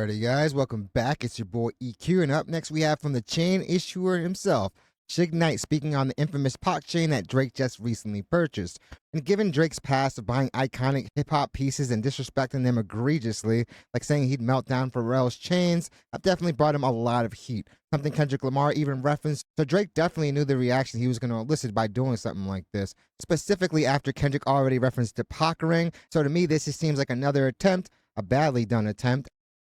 Alrighty, guys, welcome back. It's your boy EQ, and up next we have from the chain issuer himself, Suge Knight, speaking on the infamous Pac chain that Drake just recently purchased. And given Drake's past of buying iconic hip hop pieces and disrespecting them egregiously, like saying he'd melt down Pharrell's chains, I've definitely brought him a lot of heat. Something Kendrick Lamar even referenced. So Drake definitely knew the reaction he was going to elicit by doing something like this, specifically after Kendrick already referenced the Pac ring. So to me, this just seems like another attempt, a badly done attempt,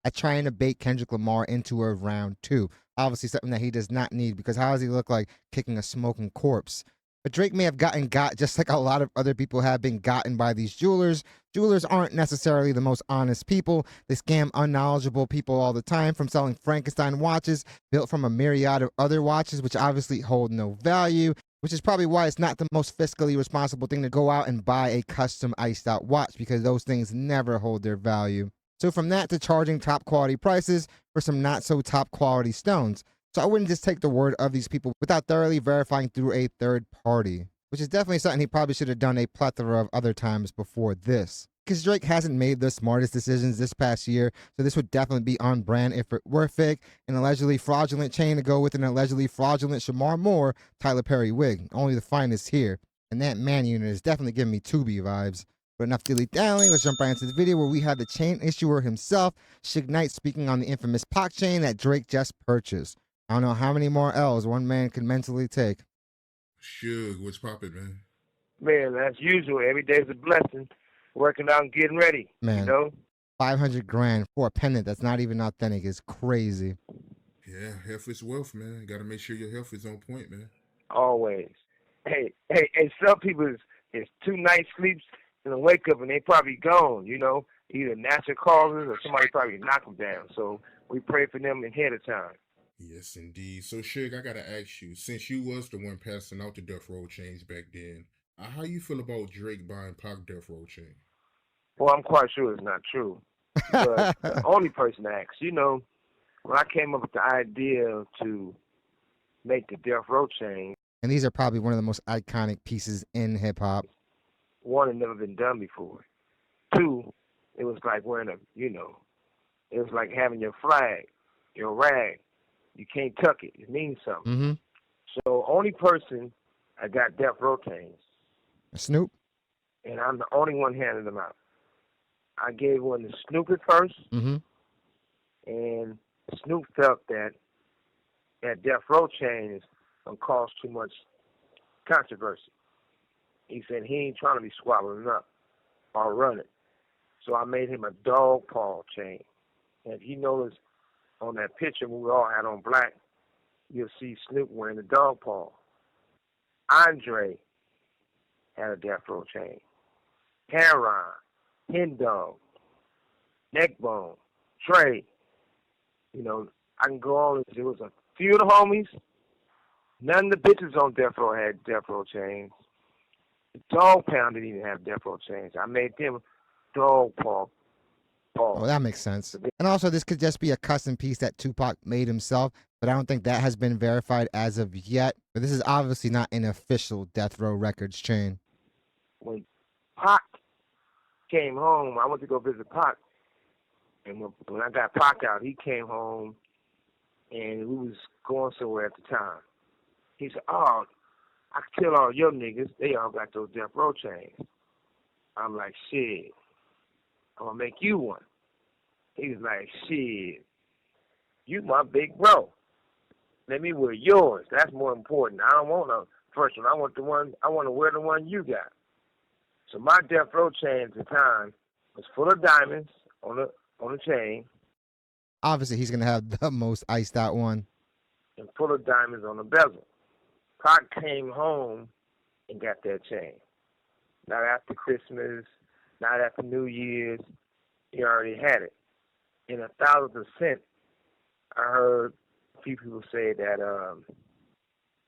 at trying to bait Kendrick Lamar into a round two. Obviously, something that he does not need, because how does he look like kicking a smoking corpse? But Drake may have gotten got just like a lot of other people have been gotten by these jewelers. Jewelers aren't necessarily the most honest people. They scam unknowledgeable people all the time, from selling Frankenstein watches built from a myriad of other watches, which obviously hold no value, which is probably why it's not the most fiscally responsible thing to go out and buy a custom iced out watch, because those things never hold their value. So from that to charging top quality prices for some not so top quality stones. So I wouldn't just take the word of these people without thoroughly verifying through a third party, which is definitely something he probably should have done a plethora of other times before this. Because Drake hasn't made the smartest decisions this past year, so this would definitely be on brand if it were fake. An allegedly fraudulent chain to go with an allegedly fraudulent Shamar Moore Tyler Perry wig. Only the finest here. And that man unit is definitely giving me Tubi vibes. But enough dilly-dallying, let's jump right into the video where we have the chain issuer himself, Suge Knight, speaking on the infamous Pac chain that Drake just purchased. I don't know how many more L's one man could mentally take. Suge, what's poppin', man? Man, as usual, every day's a blessing. Working out and getting ready, Man, you know? 500 grand for a pendant that's not even authentic is crazy. Yeah, health is wealth, man. Gotta make sure your health is on point, man. Always. Hey, some people is 2 night sleeps and then wake up and they probably gone, you know? Either natural causes or somebody probably knock them down. So we pray for them ahead of time. Yes, indeed. So, Suge, I gotta ask you, since you was the one passing out the Death Row chains back then, how you feel about Drake buying Pac Death Row chain? Well, I'm quite sure it's not true. But the only person to ask, you know, when I came up with the idea to make the Death Row chain, And these are probably one of the most iconic pieces in hip hop. one, had never been done before. 2, it was like wearing it was like having your flag, your rag. You can't tuck it. It means something. Mm-hmm. So only person I got Death Row chains, Snoop? and I'm the only one handing them out. I gave one to Snoop at first, Mm-hmm. and Snoop felt that Death Row chain is going to cause too much controversy. He said he ain't trying to be swallowed up or run it. So I made him a dog paw chain. And if you notice on that picture we all had on black, you'll see Snoop wearing the dog paw. Andre had a Death Row chain. Cameron, Hen Dog, Neckbone, Trey. You know, I can go on. There was a few of the homies. None of the bitches on Death Row had Death Row chains. The Dog Pound didn't even have Death Row chains. I made them dog paw. Oh, that makes sense. And also, this could just be a custom piece that Tupac made himself, but I don't think that has been verified as of yet. But this is obviously not an official Death Row Records chain. When Pac came home, I went to go visit Pac. And when I got Pac out, he came home, and we was going somewhere at the time. He said, "Oh, I can tell all your niggas, they all got those Death Row chains." I'm like, "Shit, I'm going to make you one." He was like, "Shit, you my big bro. Let me wear yours. That's more important. I don't want a first one. I want to wear the one you got." So my Death Row chain at the time was full of diamonds on the chain. Obviously, he's going to have the most iced out one. And full of diamonds on the bezel. Pac came home and got that chain. Not after Christmas, not after New Year's. He already had it. And 1,000%, I heard a few people say that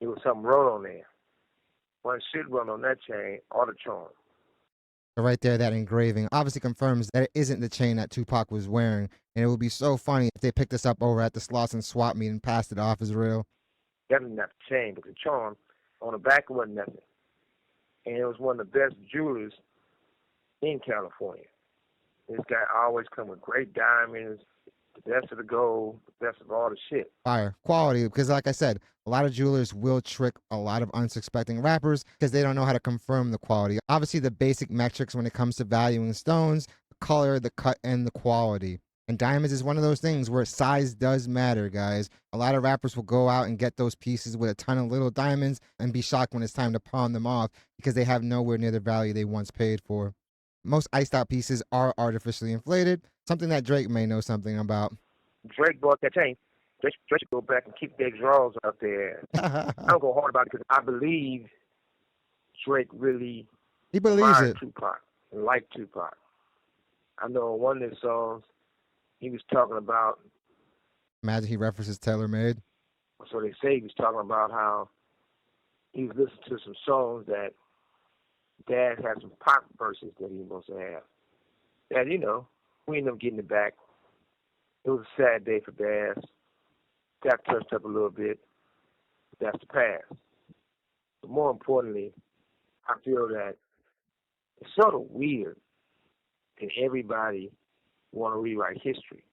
it was something wrote on there. One should run on that chain, Autotron. So right there, that engraving obviously confirms that it isn't the chain that Tupac was wearing. And it would be so funny if they picked this up over at the Slauson swap meet and passed it off as real. Definitely not the chain, but the charm on the back wasn't nothing. And it was one of the best jewelers in California. This guy always come with great diamonds. The best of the gold, the best of all the shit. Fire. Quality, because like I said, a lot of jewelers will trick a lot of unsuspecting rappers because they don't know how to confirm the quality. Obviously, the basic metrics when it comes to valuing stones, the color, the cut, and the quality. And diamonds is one of those things where size does matter, guys. A lot of rappers will go out and get those pieces with a ton of little diamonds and be shocked when it's time to pawn them off because they have nowhere near the value they once paid for. Most iced out pieces are artificially inflated, something that Drake may know something about. Drake bought that chain. Drake should go back and keep their draws out there. I don't go hard about it because I believe Drake really He believes admired it. Tupac and liked Tupac. I know in one of his songs, he was talking about, Imagine he references Taylor Made. so they say he was talking about how he was listening to some songs that Dad had some Pac verses that he was supposed to have. And, you know, we ended up getting it back. It was a sad day for Dad. Got touched up a little bit. That's the past. But more importantly, I feel that it's sort of weird that everybody want to rewrite history.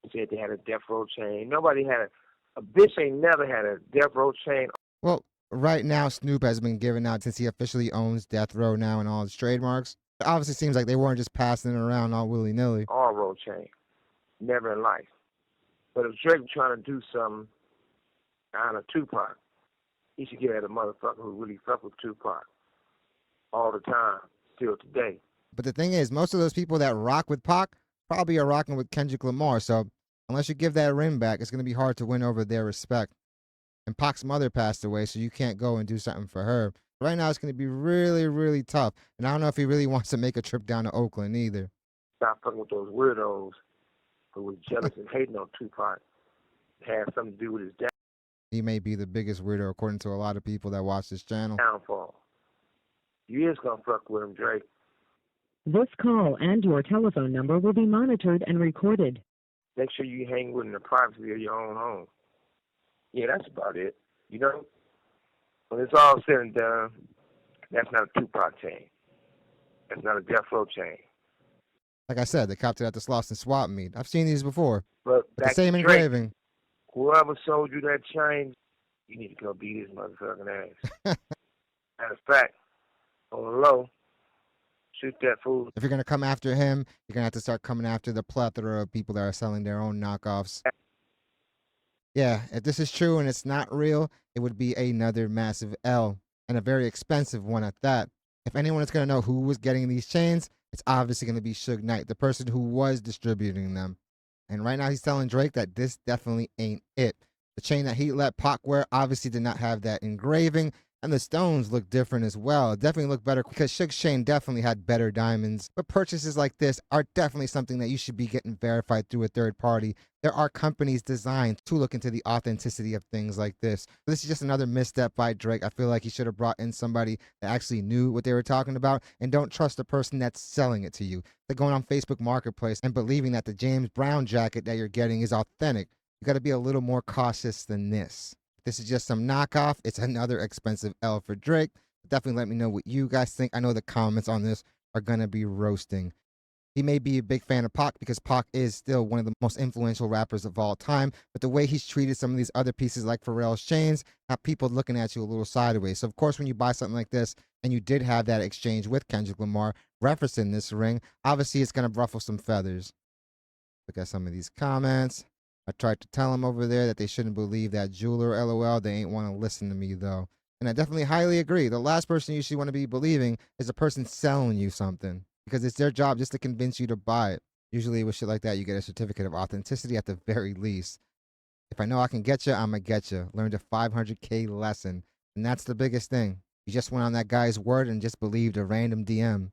They said they had a death row chain. Nobody had a bitch ain't never had a death row chain. Well, right now, Snoop has been given out since he officially owns Death Row now and all its trademarks. It obviously seems like they weren't just passing it around all willy-nilly. All row chain. Never in life. But if Drake was trying to do something out of Tupac, he should get at a motherfucker who really fuck with Tupac all the time, still today. But the thing is, most of those people that rock with Pac probably are rocking with Kendrick Lamar, so unless you give that ring back, it's going to be hard to win over their respect. And Pac's mother passed away, so you can't go and do something for her. Right now, it's going to be really, really tough. And I don't know if he really wants to make a trip down to Oakland either. Stop fucking with those weirdos who was jealous and hating on Tupac. It had something to do with his He may be the biggest weirdo according to a lot of people that watch this channel. downfall. You is gonna fuck with him, Drake. This call and your telephone number will be monitored and recorded. Make sure you hang with him in the privacy of your own home. Yeah, that's about it. You know, when it's all said and done, that's not a Tupac chain. That's not a Death Row chain. Like I said, they copped it at the Slauson swap meet. I've seen these before. But The back same to Drake, engraving. whoever sold you that chain, you need to go beat his motherfucking ass. Matter of fact, on the low, shoot that fool. If you're going to come after him, you're going to have to start coming after the plethora of people that are selling their own knockoffs. Yeah, if this is true and it's not real, it would be another massive L, and a very expensive one at that. If anyone is going to know who was getting these chains, it's obviously going to be Suge Knight, the person who was distributing them. And right now he's telling Drake that this definitely ain't it. The chain that he let Pac wear obviously did not have that engraving, and the stones look different as well. It definitely look better because Suge's chain definitely had better diamonds. But purchases like this are definitely something that you should be getting verified through a third party. There are companies designed to look into the authenticity of things like this. This is just another misstep by Drake. I feel like he should have brought in somebody that actually knew what they were talking about, and don't trust the person that's selling it to you. They're going on Facebook Marketplace and believing that the James Brown jacket that you're getting is authentic. You got to be a little more cautious than this. If this is just some knockoff, it's another expensive L for Drake. Definitely let me know what you guys think. I know the comments on this are going to be roasting. He may be a big fan of Pac because Pac is still one of the most influential rappers of all time, but the way he's treated some of these other pieces like Pharrell's chains have people looking at you a little sideways. So of course, when you buy something like this and you did have that exchange with Kendrick Lamar referencing this ring, obviously it's going to ruffle some feathers. Look at some of these comments. I tried to tell them over there that they shouldn't believe that jeweler, LOL. They ain't want to listen to me though. And I definitely highly agree. The last person you should want to be believing is the person selling you something, because it's their job just to convince you to buy it. Usually with shit like that, you get a certificate of authenticity at the very least. If I know I can get you, I'm going to get you. Learned a 500K lesson. And that's the biggest thing. You just went on that guy's word and just believed a random DM.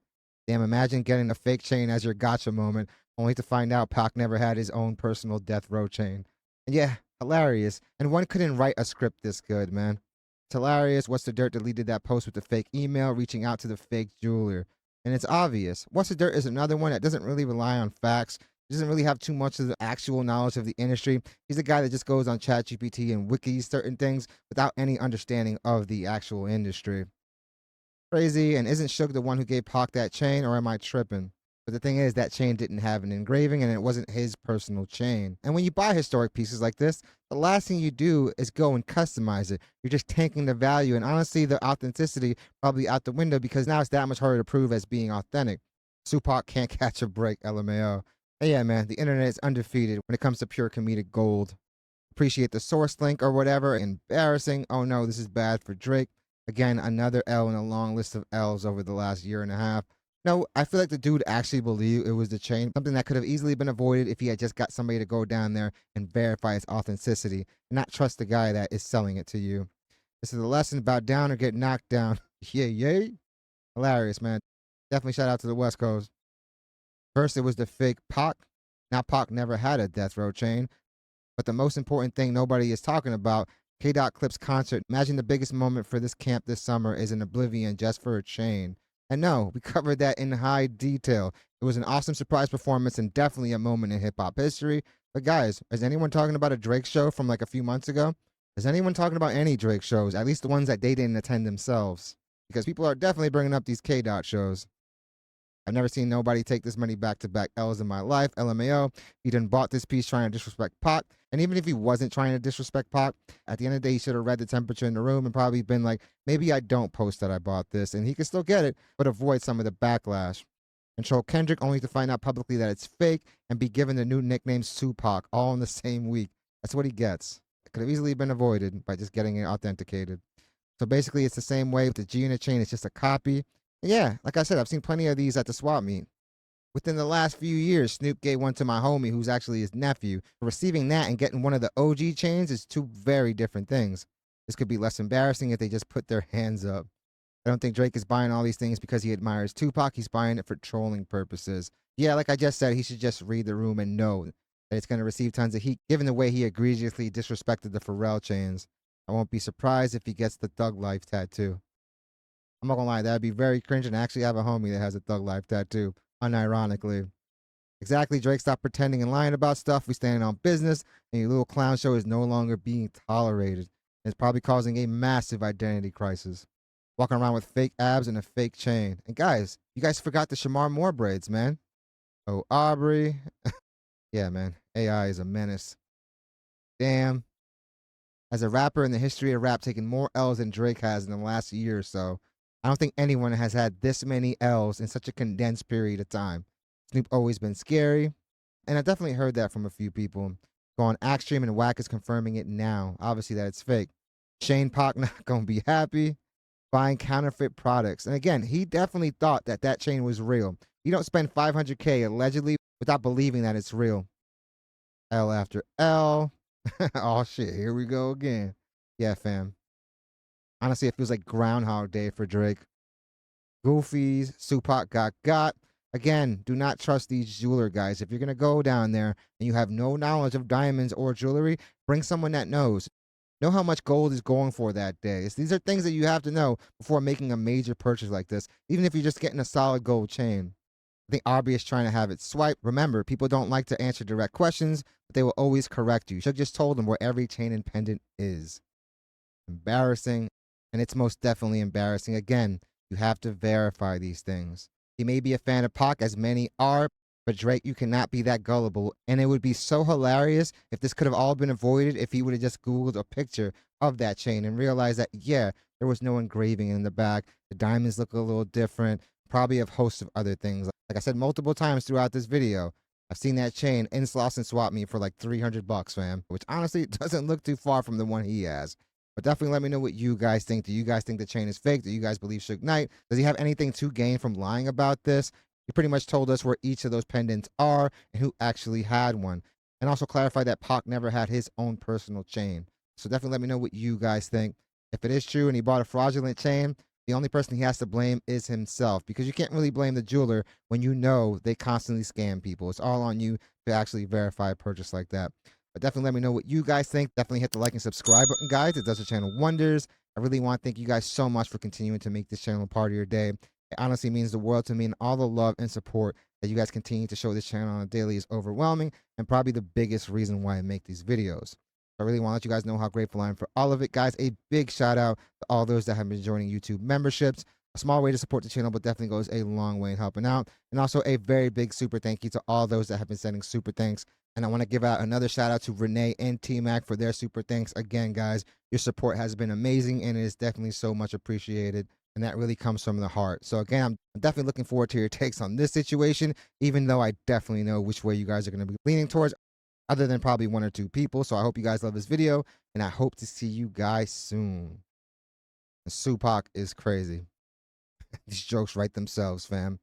Damn, imagine getting a fake chain as your gotcha moment, only to find out Pac never had his own personal death row chain. And yeah, hilarious. And one couldn't write a script this good, man. It's hilarious. What's the Dirt deleted that post with the fake email reaching out to the fake jeweler. And it's obvious. What's the Dirt is another one that doesn't really rely on facts. He doesn't really have too much of the actual knowledge of the industry. He's the guy that just goes on ChatGPT and wikis certain things without any understanding of the actual industry. Crazy. And isn't Suge the one who gave Pac that chain, or am I tripping? But the thing is, that chain didn't have an engraving and it wasn't his personal chain. And when you buy historic pieces like this, the last thing you do is go and customize it. You're just tanking the value. And honestly, the authenticity probably out the window because now it's that much harder to prove as being authentic. Tupac can't catch a break, LMAO. And yeah, man, the internet is undefeated when it comes to pure comedic gold. Appreciate the source link or whatever. Embarrassing. Oh no, this is bad for Drake. Again, another L in a long list of L's over the last year and a half. No, I feel like the dude actually believed it was the chain, something that could have easily been avoided if he had just got somebody to go down there and verify its authenticity and not trust the guy that is selling it to you. This is a lesson about down or get knocked down. Yeah, yay. Hilarious, man. Definitely shout out to the West Coast. First, it was the fake Pac. Now, Pac never had a death row chain. But the most important thing nobody is talking about, K-Dot Clip's concert. Imagine the biggest moment for this camp this summer is an oblivion just for a chain. And no, we covered that in high detail. It was an awesome surprise performance and definitely a moment in hip-hop history. But guys, is anyone talking about a Drake show from like a few months ago? Is anyone talking about any Drake shows, at least the ones that they didn't attend themselves? Because people are definitely bringing up these K-Dot shows. I've never seen nobody take this many back-to-back L's in my life. LMAO. He done bought this piece trying to disrespect Pac. And even if he wasn't trying to disrespect Pac, at the end of the day, he should have read the temperature in the room and probably been like, maybe I don't post that I bought this. And he can still get it, but avoid some of the backlash. And troll Kendrick only to find out publicly that it's fake and be given the new nickname Tupac all in the same week. That's what he gets. It could have easily been avoided by just getting it authenticated. So basically, it's the same way with the G unit chain. It's just a copy. And yeah, like I said, I've seen plenty of these at the swap meet. Within the last few years, Snoop gave one to my homie, who's actually his nephew. Receiving that and getting one of the OG chains is two very different things. This could be less embarrassing if they just put their hands up. I don't think Drake is buying all these things because he admires Tupac. He's buying it for trolling purposes. Yeah, like I just said, he should just read the room and know that it's going to receive tons of heat, given the way he egregiously disrespected the Pharrell chains. I won't be surprised if he gets the Thug Life tattoo. I'm not gonna lie, that'd be very cringe, and I actually have a homie that has a Thug Life tattoo, unironically. Exactly, Drake, stop pretending and lying about stuff. We stand on business, and your little clown show is no longer being tolerated. It's probably causing a massive identity crisis. Walking around with fake abs and a fake chain. And guys, you guys forgot the Shamar Moore braids, man. Oh, Aubrey. Yeah, man, AI is a menace. Damn. As a rapper in the history of rap taking more L's than Drake has in the last year or so, I don't think anyone has had this many L's in such a condensed period of time. Snoop always been scary, and I definitely heard that from a few people. Going Axstream and Wack is confirming it now. Obviously that it's fake. Shane Pac not gonna be happy. Buying counterfeit products. And again, he definitely thought that that chain was real. You don't spend $500K allegedly without believing that it's real. L after L. Oh shit, here we go again. Yeah, fam. Honestly, it feels like Groundhog Day for Drake. Goofies, Tupac got. Again, do not trust these jeweler guys. If you're going to go down there and you have no knowledge of diamonds or jewelry, bring someone that knows. Know how much gold is going for that day. These are things that you have to know before making a major purchase like this, even if you're just getting a solid gold chain. I think Aubrey is trying to have it swipe. Remember, people don't like to answer direct questions, but they will always correct you. Should just told them where every chain and pendant is. Embarrassing, and it's most definitely embarrassing. Again, you have to verify these things. He may be a fan of Pac, as many are, but Drake, you cannot be that gullible. And it would be so hilarious if this could have all been avoided if he would have just Googled a picture of that chain and realized that, yeah, there was no engraving in the back. The diamonds look a little different, probably a host of other things. Like I said multiple times throughout this video, I've seen that chain in Sloss and Swap Meet for like $300, fam, which honestly doesn't look too far from the one he has. But definitely let me know what you guys think. Do you guys think the chain is fake? Do you guys believe Suge Knight? Does he have anything to gain from lying about this? He pretty much told us where each of those pendants are and who actually had one. And also clarify that Pac never had his own personal chain. So definitely let me know what you guys think. If it is true and he bought a fraudulent chain, the only person he has to blame is himself, because you can't really blame the jeweler when you know they constantly scam people. It's all on you to actually verify a purchase like that. But definitely let me know what you guys think. Definitely hit the like and subscribe button, guys. It does the channel wonders. I really want to thank you guys so much for continuing to make this channel a part of your day. It honestly means the world to me, and all the love and support that you guys continue to show this channel on a daily is overwhelming and probably the biggest reason why I make these videos. I really want to let you guys know how grateful I am for all of it, guys. A big shout out to all those that have been joining YouTube memberships. A small way to support the channel, but definitely goes a long way in helping out. And also a very big super thank you to all those that have been sending super thanks. And I want to give out another shout out to Renee and T-Mac for their super thanks. Again, guys, your support has been amazing and it is definitely so much appreciated. And that really comes from the heart. So again, I'm definitely looking forward to your takes on this situation, even though I definitely know which way you guys are going to be leaning towards, other than probably one or two people. So I hope you guys love this video, and I hope to see you guys soon. Tupac is crazy. These jokes write themselves, fam.